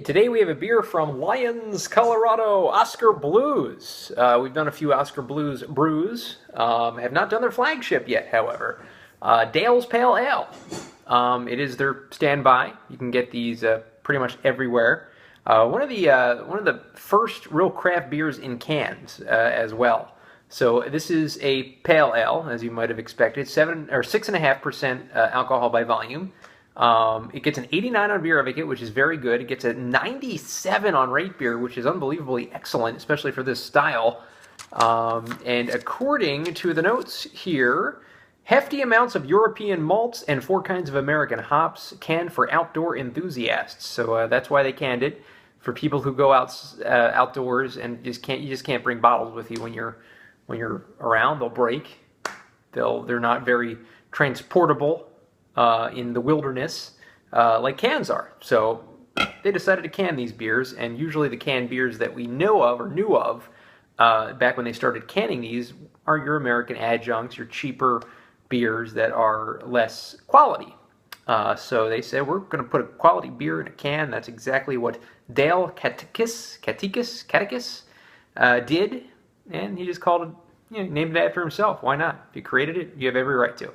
Today we have a beer from Lyons, Colorado, Oskar Blues. We've done a few Oskar Blues brews. Have not done their flagship yet, however. Dale's Pale Ale. It is their standby. You can get these pretty much everywhere. One of the first real craft beers in cans as well. So this is a pale ale, as you might have expected, 6.5% alcohol by volume. It gets an 89 on Beer Advocate, which is very good. It gets a 97 on Rate Beer, which is unbelievably excellent, especially for this style. And according to the notes here, hefty amounts of European malts and 4 kinds of American hops, canned for outdoor enthusiasts. So that's why they canned it, for people who go outdoors and you just can't bring bottles with you when you're around. They'll break. They're not very transportable in the wilderness like cans are. So they decided to can these beers, and usually the canned beers that we know of or knew of back when they started canning these are your American adjuncts, your cheaper beers that are less quality. So they said, we're going to put a quality beer in a can. That's exactly what Dale Catechis did, and he just called it, named it after himself. Why not? If you created it, you have every right to.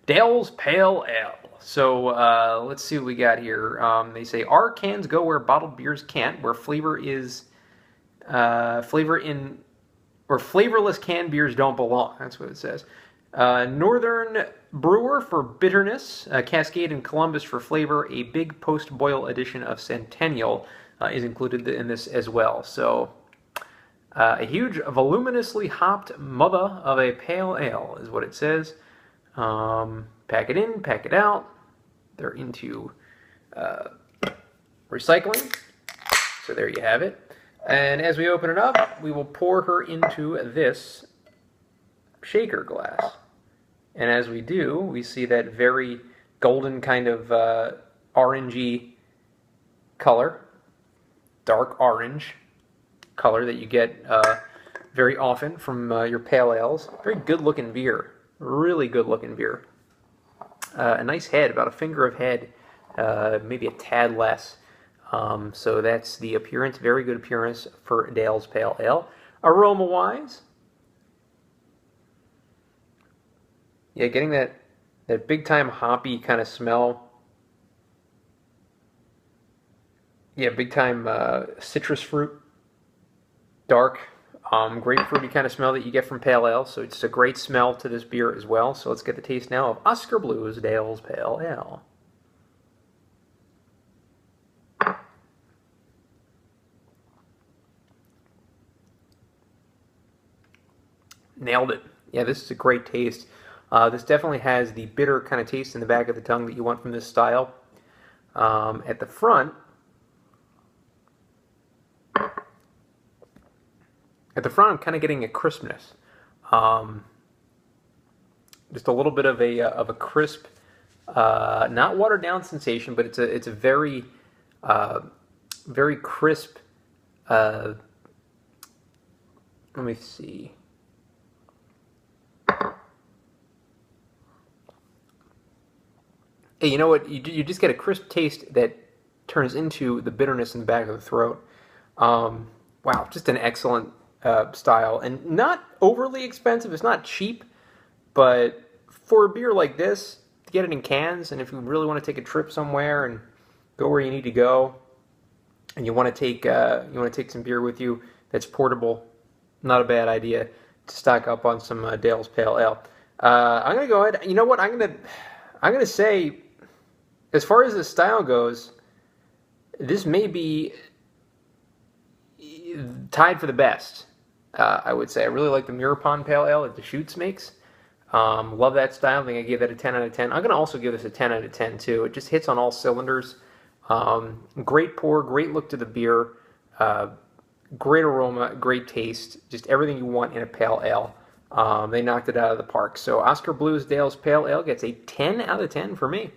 Dale's Pale Ale. So let's see what we got here. They say, our cans go where bottled beers can't, where flavorless canned beers don't belong. That's what it says. Northern Brewer for bitterness, Cascade and Columbus for flavor. A big post-boil edition of Centennial is included in this as well. So a huge, voluminously hopped mother of a pale ale is what it says. Pack it in, pack it out. They're into recycling. So there you have it. And as we open it up, we will pour her into this shaker glass. And as we do, we see that very golden kind of orangey color, dark orange color that you get very often from your pale ales. Very good looking beer. Really good looking beer. A nice head, about a finger of head, maybe a tad less. So that's the appearance. Very good appearance for Dale's Pale Ale. Aroma-wise, yeah, getting that big-time hoppy kind of smell. Yeah, big-time citrus fruit, dark, grapefruity kind of smell that you get from pale ale. So it's a great smell to this beer as well. So let's get the taste now of Oskar Blues Dale's Pale Ale. Nailed it. Yeah, this is a great taste. This definitely has the bitter kind of taste in the back of the tongue that you want from this style. At the front, I'm kind of getting a crispness. Just a little bit of a crisp, not watered down sensation, but it's a very very crisp. Let me see. Hey, you know what? You just get a crisp taste that turns into the bitterness in the back of the throat. Wow, just an excellent style, and not overly expensive. It's not cheap, but for a beer like this, to get it in cans, and if you really want to take a trip somewhere and go where you need to go, and you want to take some beer with you that's portable, not a bad idea to stock up on some Dale's Pale Ale. I'm gonna go ahead. You know what? I'm gonna say, as far as the style goes, this may be tied for the best. I would say I really like the Mirror Pond Pale Ale that Deschutes makes. Love that style. I think I gave that a 10 out of 10. I'm going to also give this a 10 out of 10 too. It just hits on all cylinders. Great pour, great look to the beer, great aroma, great taste, just everything you want in a pale ale. They knocked it out of the park. So Oskar Blues Dale's Pale Ale gets a 10 out of 10 for me.